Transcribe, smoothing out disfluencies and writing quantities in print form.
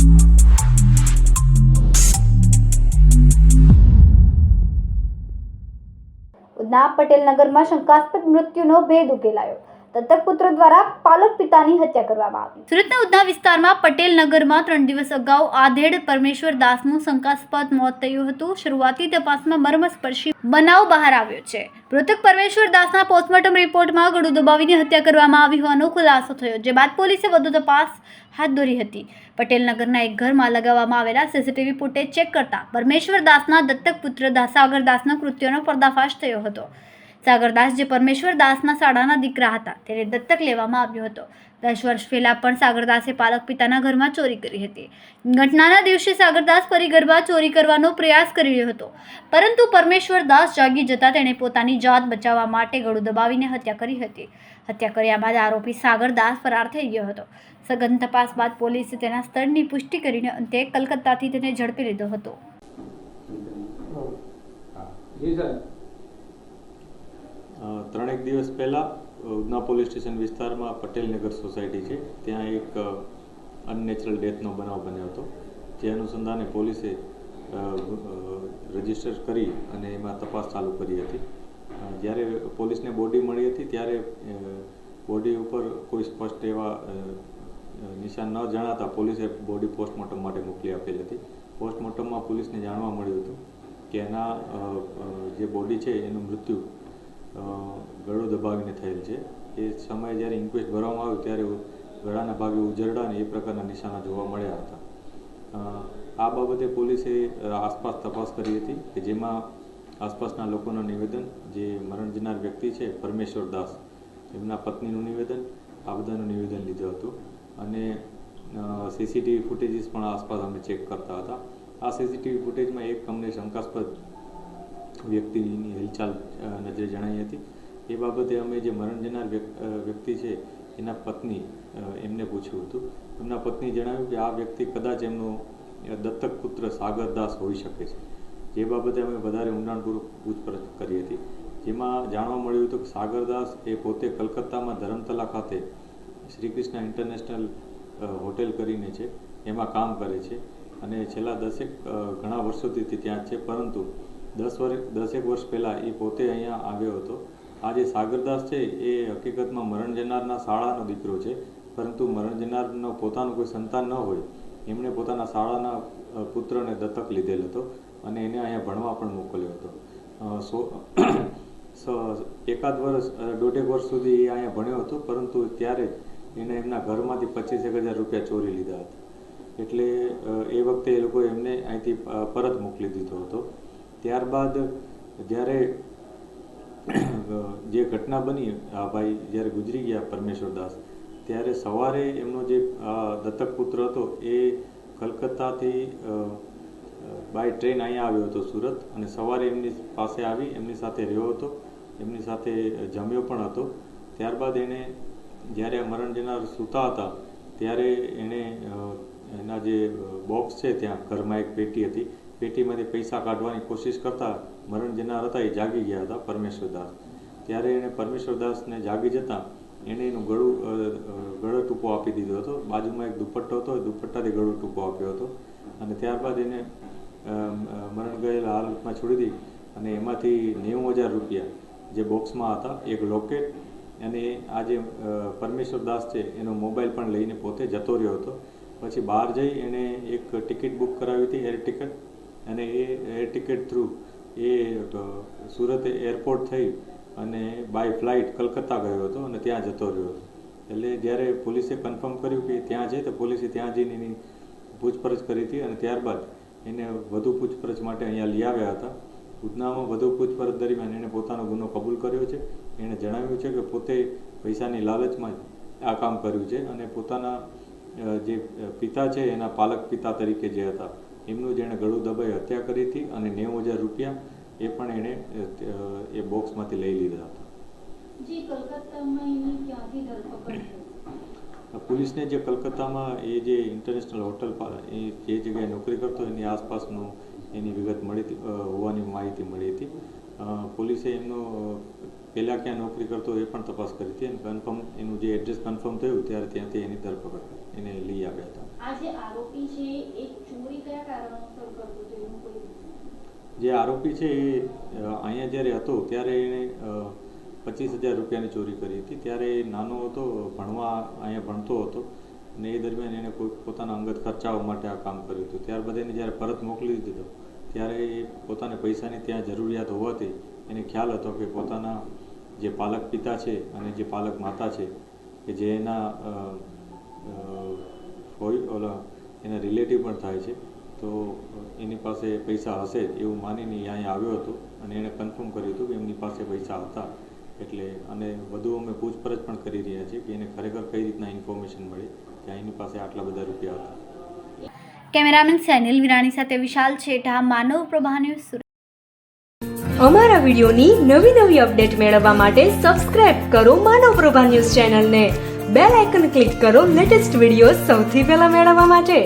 ઉધના પટેલનગરમાં શંકાસ્પદ મૃત્યુનો ભેદ ઉકેલાયો। દત્તક પુત્ર દ્વારા પાલક પિતાની હત્યા કરવામાં આવી। સુરતના ઉધના વિસ્તારમાં પટેલનગરમાં 3 દિવસ અગાઉ આધેડ પરમેશ્વર દાસનું શંકાસ્પદ મોત થયું હતું। શરૂઆતી તપાસમાં મર્મસ્પર્શી બનાવ બહાર આવ્યો છે। મૃતક પરમેશ્વર દાસના પોસ્ટમોર્ટમ રિપોર્ટમાં ગળું દબાવીને હત્યા કરવામાં આવી હોવાનો ખુલાસો થયો, જે બાદ પોલીસે વધુ તપાસ હાથ ધરી હતી। પટેલનગરના એક ઘરમાં લગાવવામાં આવેલા સીસીટીવી ફૂટેજ ચેક કરતા પરમેશ્વર દાસના દત્તક પુત્ર સાગર દાસના કૃત્યનો પર્દાફાશ થયો હતો। સાગર દાસ, જે પરમેશ્વર દાસના શાળાના દીકરા હતા, તેને દત્તક લેવામાં આવ્યો હતો। 10 વર્ષ પહેલા પણ સાગર દાસે પાલક પિતાના ઘરમાં ચોરી કરી હતી। ઘટનાના દિવસે સાગર દાસ ફરી ઘરમાં ચોરી કરવાનો પ્રયાસ કરી રહ્યો હતો, પરંતુ પરમેશ્વર દાસ જાગી જતા તેણે પોતાની જાત બચાવવા માટે ગળું દબાવીને હત્યા કરી હતી। હત્યા કર્યા બાદ આરોપી સાગર દાસ ફરાર થઈ ગયો હતો। સઘન તપાસ બાદ પોલીસે તેના સ્થળની પુષ્ટિ કરીને અંતે કલકત્તાથી તેને ઝડપી લીધો હતો। ત્રણેક દિવસ પહેલાં ઉધના પોલીસ સ્ટેશન વિસ્તારમાં પટેલનગર સોસાયટી છે, ત્યાં એક અનનેચરલ ડેથનો બનાવ બન્યો હતો, જે અનુસંધાને પોલીસે રજીસ્ટર કરી અને એમાં તપાસ ચાલુ કરી હતી। જ્યારે પોલીસને બોડી મળી હતી ત્યારે બોડી ઉપર કોઈ સ્પષ્ટ એવા નિશાન ન જણાતા પોલીસે બોડી પોસ્ટમોર્ટમ માટે મોકલી આપેલ હતી। પોસ્ટમોર્ટમમાં પોલીસને જાણવા મળ્યું હતું કે એના જે બોડી છે એનું મૃત્યુ ગળું દબાવીને થયેલ છે। એ સમયે જ્યારે ઇન્ક્વેસ્ટ ભરવામાં આવ્યું ત્યારે ગળાના ભાગે ઉજરડા અને એ પ્રકારના નિશાના જોવા મળ્યા હતા। આ બાબતે પોલીસે આસપાસ તપાસ કરી હતી કે જેમાં આસપાસના લોકોના નિવેદન, જે મરણ જનાર વ્યક્તિ છે પરમેશ્વર દાસ, એમના પત્નીનું નિવેદન, આ બધાનું નિવેદન લીધું હતું અને સીસીટીવી ફૂટેજીસ પણ આસપાસ અમે ચેક કરતા હતા। આ સીસીટીવી ફૂટેજમાં એક અમને શંકાસ્પદ વ્યક્તિની હિલચાલ નજરે જણાઈ હતી। એ બાબતે અમે જે મરણ જનાર વ્યક્તિ છે એના પત્ની એમને પૂછ્યું હતું। એમના પત્ની જણાવ્યું કે આ વ્યક્તિ કદાચ એમનો દત્તક પુત્ર સાગર દાસ હોઈ શકે છે, જે બાબતે અમે વધારે ઊંડાણપૂર્વક પૂછપરછ કરી હતી, જેમાં જાણવા મળ્યું હતું કે સાગર દાસ એ પોતે કલકત્તામાં ધરમતલા ખાતે શ્રી કૃષ્ણ ઇન્ટરનેશનલ હોટેલ કરીને છે, એમાં કામ કરે છે અને છેલ્લા ઘણા વર્ષોથી ત્યાં છે, પરંતુ 10 વર્ષ પહેલાં એ પોતે અહીંયા આવ્યો હતો। આ જે સાગરદાસ છે એ હકીકતમાં મરણ જનારના શાળાનો દીકરો છે, પરંતુ મરણ જનારનો પોતાનું કોઈ સંતાન ન હોય, એમણે પોતાના શાળાના પુત્રને દત્તક લીધેલ હતો અને એને અહીંયા ભણવા પણ મોકલ્યો હતો। એકાદ વર્ષ, 1.5 વર્ષ સુધી એ અહીંયા ભણ્યો હતો, પરંતુ ત્યારે એને એમના ઘરમાંથી 25,000 રૂપિયા ચોરી લીધા હતા, એટલે એ વખતે એ લોકોએ એમને અહીંથી પરત મોકલી દીધો હતો। ત્યારબાદ જ્યારે જે ઘટના બની, આ ભાઈ જ્યારે ગુજરી ગયા પરમેશ્વર દાસ, ત્યારે સવારે એમનો જે દત્તક પુત્ર હતો એ કલકત્તાથી બાય ટ્રેન અહીંયા આવ્યો હતો સુરત, અને સવારે એમની પાસે આવી, એમની સાથે રહ્યો હતો, એમની સાથે જમ્યો પણ હતો। ત્યારબાદ એણે જ્યારે મરણ જનાર સૂતા હતા ત્યારે એણે એના જે બોક્સ છે, ત્યાં ઘરમાં એક પેટી હતી, પેટીમાંથી પૈસા કાઢવાની કોશિશ કરતા મરણ જનાર હતા એ જાગી ગયા હતા પરમેશ્વર દાસ। ત્યારે એણે પરમેશ્વર દાસને જાગી જતાં એણે એનું ગળો ટૂંકો આપી દીધો હતો। બાજુમાં એક દુપટ્ટો હતો, એ દુપટ્ટાથી ગળો ટૂંકો આપ્યો હતો અને ત્યારબાદ એને મરણ ગયેલા હાલતમાં છોડી દીધી અને એમાંથી 90,000 રૂપિયા જે બોક્સમાં હતા, એક લોકેટ અને આ જે પરમેશ્વર દાસ છે એનો મોબાઈલ પણ લઈને પોતે જતો રહ્યો હતો। પછી બહાર જઈ એણે એક ટિકિટ બુક કરાવી હતી, એર ટિકિટ, અને એ એર ટિકિટ થ્રુ એ સુરત એરપોર્ટ થઈ અને બાય ફ્લાઇટ કલકત્તા ગયો હતો અને ત્યાં જતો રહ્યો હતો। એટલે જ્યારે પોલીસે કન્ફર્મ કર્યું કે ત્યાં છે, તો પોલીસે ત્યાં જઈને એની પૂછપરછ કરી હતી અને ત્યારબાદ એને વધુ પૂછપરછ માટે અહીંયા લઈ આવ્યા હતા। ઉધનામાં વધુ પૂછપરછ દરમિયાન એણે પોતાનો ગુનો કબૂલ કર્યો છે। એણે જણાવ્યું છે કે પોતે પૈસાની લાલચમાં આ કામ કર્યું છે અને પોતાના જે પિતા છે એના પાલક પિતા તરીકે જે હતા એમનું જેણે ગળું દબાઈ હત્યા કરી હતી અને 90,000 રૂપિયા એ પણ એણે એ બોક્સમાંથી લઈ લીધા હતા। પોલીસને જે કલકત્તામાં એ જે ઇન્ટરનેશનલ હોટલ એ જે જગ્યાએ નોકરી કરતો એની આસપાસનું એની વિગત મળી હોવાની માહિતી મળી હતી। પોલીસે એમનો પહેલાં ક્યાં નોકરી કરતો એ પણ તપાસ કરી હતી અને કન્ફર્મ એનું જે એડ્રેસ કન્ફર્મ થયું ત્યારે ત્યાંથી એની ધરપકડ એને લઈ આવ્યા હતા। આ જે આરોપી છે એ ચોરી કયા કારણોસર કરતો હતો એનું કોઈ જે આરોપી છે એ અહીંયા જ્યારે હતો ત્યારે એણે 25,000 રૂપિયાની ચોરી કરી હતી. ત્યારે એ નાનો હતો, ભણવા અહીંયા ભણતો હતો અને એ દરમિયાન એણે પોતાના અંગત ખર્ચાઓ માટે આ કામ કર્યું હતું. ત્યારબાદ એને જ્યારે પરત મોકલી દીધો ત્યારે એ પોતાને પૈસાની ત્યાં જરૂરિયાત હોવાથી એને ખ્યાલ હતો કે પોતાના જે પાલક પિતા છે અને જે પાલક માતા છે કે જે એના એના રિલેટિવ પણ થાય છે, તો એની પાસે પૈસા હશે એવું માનીને અહીંયા આવ્યો હતો અને એણે કન્ફર્મ કર્યું હતું કે એમની પાસે પૈસા હતા. એટલે અને વધુ અમે પૂછપરછ પણ કરી રહ્યા છીએ કે એને ખરેખર કઈ રીતના ઇન્ફોર્મેશન મળી કે એની પાસે આટલા બધા રૂપિયા હતા. કેમેરામેન સેનિલ વિરાણી સાથે વિશાલ છેઠા, માનવ પ્રભા ન્યૂઝ, સુરત. અમારા વિડિયોની નવી નવી અપડેટ મેળવવા માટે સબસ્ક્રાઇબ કરો માનવ પ્રભા ન્યૂઝ ચેનલને. બેલ આઇકન ક્લિક કરો લેટેસ્ટ વિડિયો સૌથી પહેલા મેળવવા માટે.